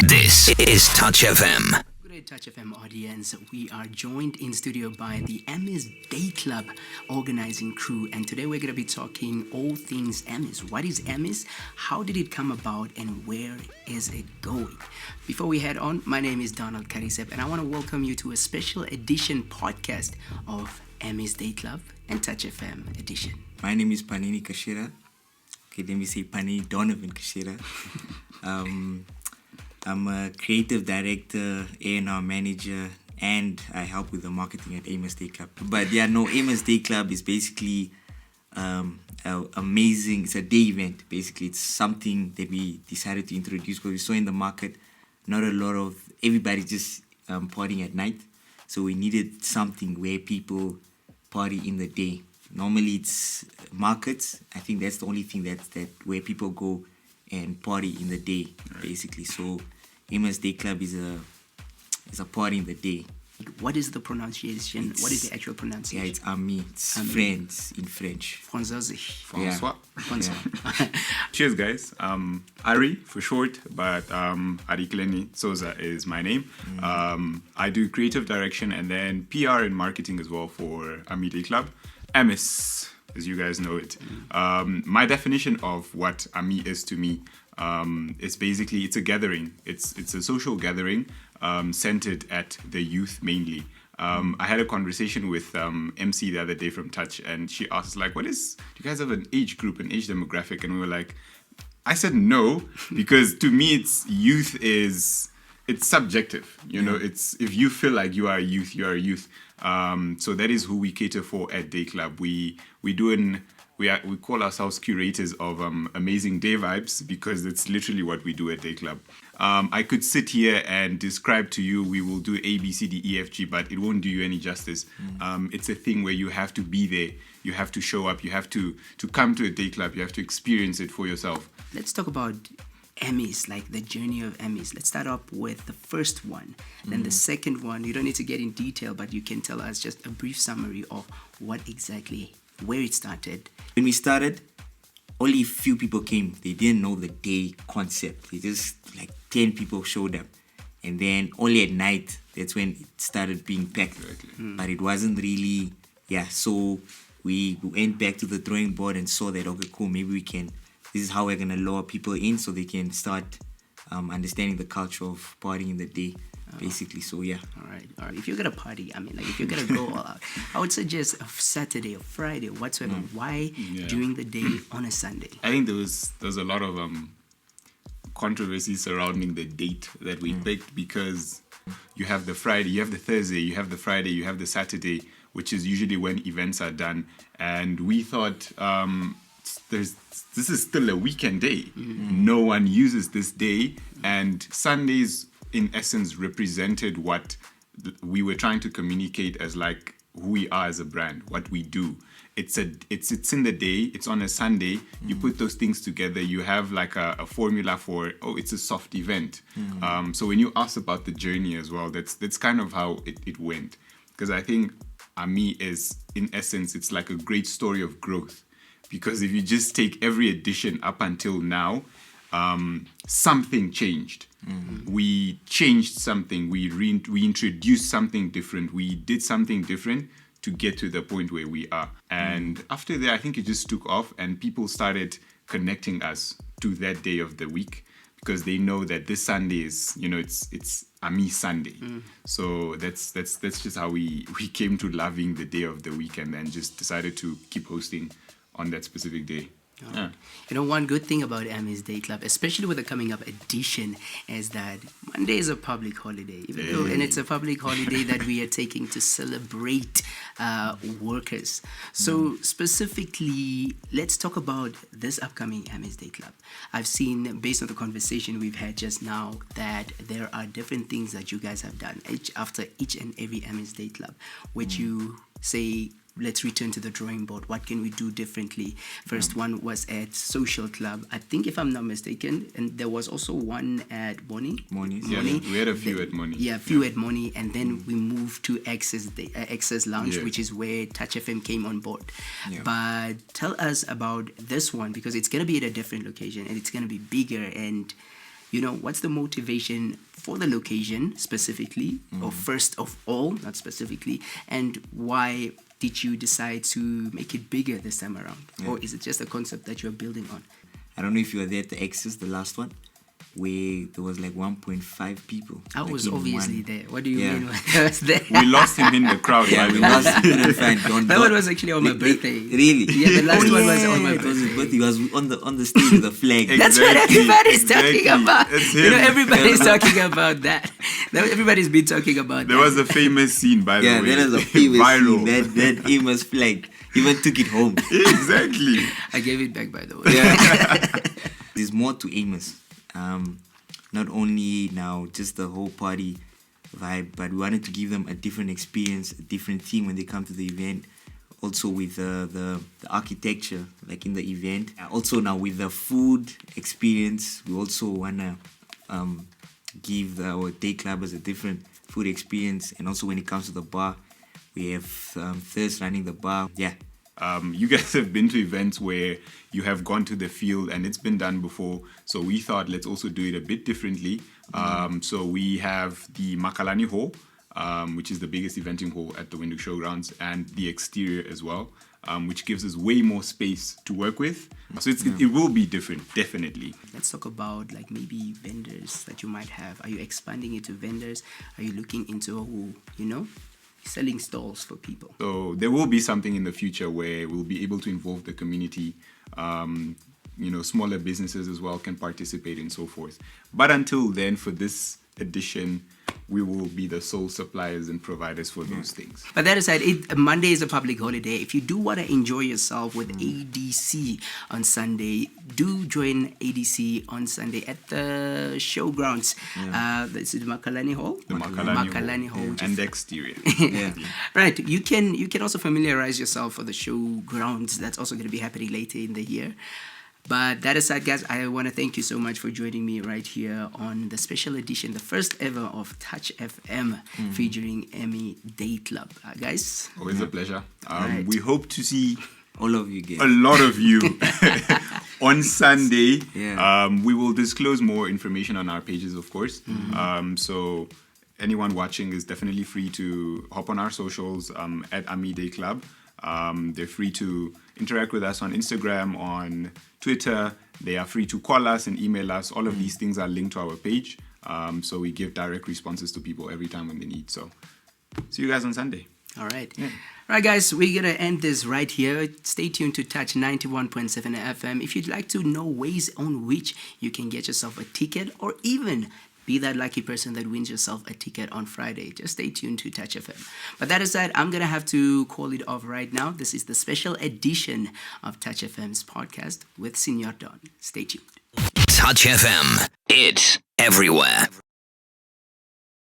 This is Touch FM. Good day, Touch FM audience. We are joined in studio by the Emmys Day Club organizing crew, and today we're going to be talking all things Emmys. What is Emmys? How did it come about, and where is it going? Before we head on, my name is Donald Karisep, and I want to welcome you to a special edition podcast of Emmys Day Club and Touch FM edition. My name is Panini Kashira. Okay, let me say Pani Donovan Kashira. I'm a creative director, A&R manager, and I help with the marketing at Amos Day Club. But yeah, no, Amos Day Club is basically amazing. It's a day event, basically. It's something that we decided to introduce because we saw in the market not a lot of everybody just partying at night. So we needed something where people party in the day. Normally it's markets. I think that's the only thing that where people go and party in the day, basically. So Amos Day Club is a party in the day. What is the pronunciation? What is the actual pronunciation? Yeah, it's Ami. It's friends in French. François. François. François. Cheers, guys. Ari for short, but Ari Kleni Souza is my name. I do creative direction and then PR and marketing as well for Ami Day Club. Emmys, as you guys know it. My definition of what Ami is to me is basically it's a gathering. It's a social gathering centered at the youth mainly. I had a conversation with MC the other day from Touch, and she asked like, do you guys have an age group, an age demographic? And we were like, I said no, because to me it's subjective. You know, it's if you feel like you are a youth, you are a youth. So that is who we cater for at Day Club. We call ourselves curators of amazing day vibes because it's literally what we do at Day Club. I could sit here and describe to you, we will do A, B, C, D, E, F, G, but it won't do you any justice. It's a thing where you have to be there. You have to show up. You have to come to a Day Club. You have to experience it for yourself. Let's talk about Emmys, like the journey of Emmys. Let's start up with the first one. Then the second one, you don't need to get in detail, but you can tell us just a brief summary of where it started. When we started, only a few people came. They didn't know the day concept. They just 10 people showed up. And then only at night, that's when it started being packed. But it wasn't really, so we went back to the drawing board and saw that, okay, cool, maybe this is how we're going to lure people in so they can start understanding the culture of partying in the day, basically. So, yeah. All right. If you're going to party, if you're going to go all out, I would suggest a Saturday or Friday, whatsoever. Why during the day on a Sunday? I think there's a lot of controversy surrounding the date that we picked because you have the Friday, you have the Thursday, you have the Friday, you have the Saturday, which is usually when events are done. And we thought this is still a weekend day. No one uses this day, and Sundays in essence represented what we were trying to communicate as like who we are as a brand, what we do. It's in the day, it's on a Sunday, you put those things together, you have like a formula for, it's a soft event. So when you ask about the journey as well, that's kind of how it went. Because I think Ami is, in essence, it's like a great story of growth. Because if you just take every edition up until now, something changed. We changed something. We introduced something different. We did something different to get to the point where we are. And after that, I think it just took off, and people started connecting us to that day of the week because they know that this Sunday is, it's Ami Sunday. So that's just how we came to loving the day of the week, and then just decided to keep hosting on that specific day. One good thing about Emmys Day Club, especially with the coming up edition, is that Monday is a public holiday, and it's a public holiday that we are taking to celebrate workers. So specifically, let's talk about this upcoming Emmys Day Club. I've seen, based on the conversation we've had just now, that there are different things that you guys have done after each and every Emmys Day Club, which you say let's return to the drawing board. What can we do differently? First one was at Social Club, I think, if I'm not mistaken, and there was also one at Moni's. Yeah, we had a few at Moni. Yeah, a few at Moni, and then we moved to Access Lounge, Yes. which is where Touch FM came on board. Yeah. But tell us about this one, because it's going to be at a different location and it's going to be bigger. And what's the motivation for the location specifically, or first of all, not specifically, and why did you decide to make it bigger this time around? Or is it just a concept that you're building on? I don't know if you were there at the Access, the last one, where there was like 1.5 people. I like was in obviously one. there. What do you Yeah. mean when I was there? We lost him in the crowd. Yeah, by we the way. lost couldn't find Don. That one was actually on my birthday. Really? Yeah, the last Oh, one was yeah, on my it was his birthday. birthday. He was on the stage with the flag. That's what Exactly, everybody's talking exactly. about. It's him. Everybody's talking about that. Everybody's been talking about There that. was a famous scene, by the Yeah, way. that is a famous Viral. scene. That Amos flag. He even took it home. Exactly. I gave it back, by the way. Yeah. There's more to Amos. Not only now just the whole party vibe, but we wanted to give them a different experience, a different theme when they come to the event. Also with the architecture, like in the event. Also now with the food experience, we also wanna give our day clubbers a different food experience. And also when it comes to the bar, we have Thirst running the bar. Yeah. You guys have been to events where you have gone to the field and it's been done before. So we thought let's also do it a bit differently. So we have the Makalani Hall, which is the biggest eventing hall at the Windhoek Showgrounds, and the exterior as well, which gives us way more space to work with. So it will be different, definitely. Let's talk about like maybe vendors that you might have. Are you expanding it to vendors? Are you looking into, selling stalls for people? So there will be something in the future where we'll be able to involve the community. Smaller businesses as well can participate and so forth. But until then, for this edition, we will be the sole suppliers and providers for those things. But that aside, Monday is a public holiday. If you do want to enjoy yourself with ADC on Sunday, do join ADC on Sunday at the showgrounds. This is Makalani Hall. The Makalani Hall. And the exterior. Yeah. Right. You can also familiarize yourself for the showgrounds. That's also going to be happening later in the year. But that aside, guys, I want to thank you so much for joining me right here on the special edition, the first ever of Touch FM featuring Emmy Day Club. Guys? Always a pleasure. Right. We hope to see All of you guys. a lot of you on Sunday. Yeah. We will disclose more information on our pages, of course. So anyone watching is definitely free to hop on our socials at Ami Day Club. They're free to interact with us on Instagram, on Twitter. They are free to call us and email us. All of these things are linked to our page. So we give direct responses to people every time when they need. So see you guys on Sunday. All right. All right, guys, we're going to end this right here. Stay tuned to Touch 91.7 FM. If you'd like to know ways on which you can get yourself a ticket, or even be that lucky person that wins yourself a ticket on Friday, just stay tuned to Touch FM. But that aside, I'm going to have to call it off right now. This is the special edition of Touch FM's podcast with Senyor Don. Stay tuned. Touch FM. It's everywhere.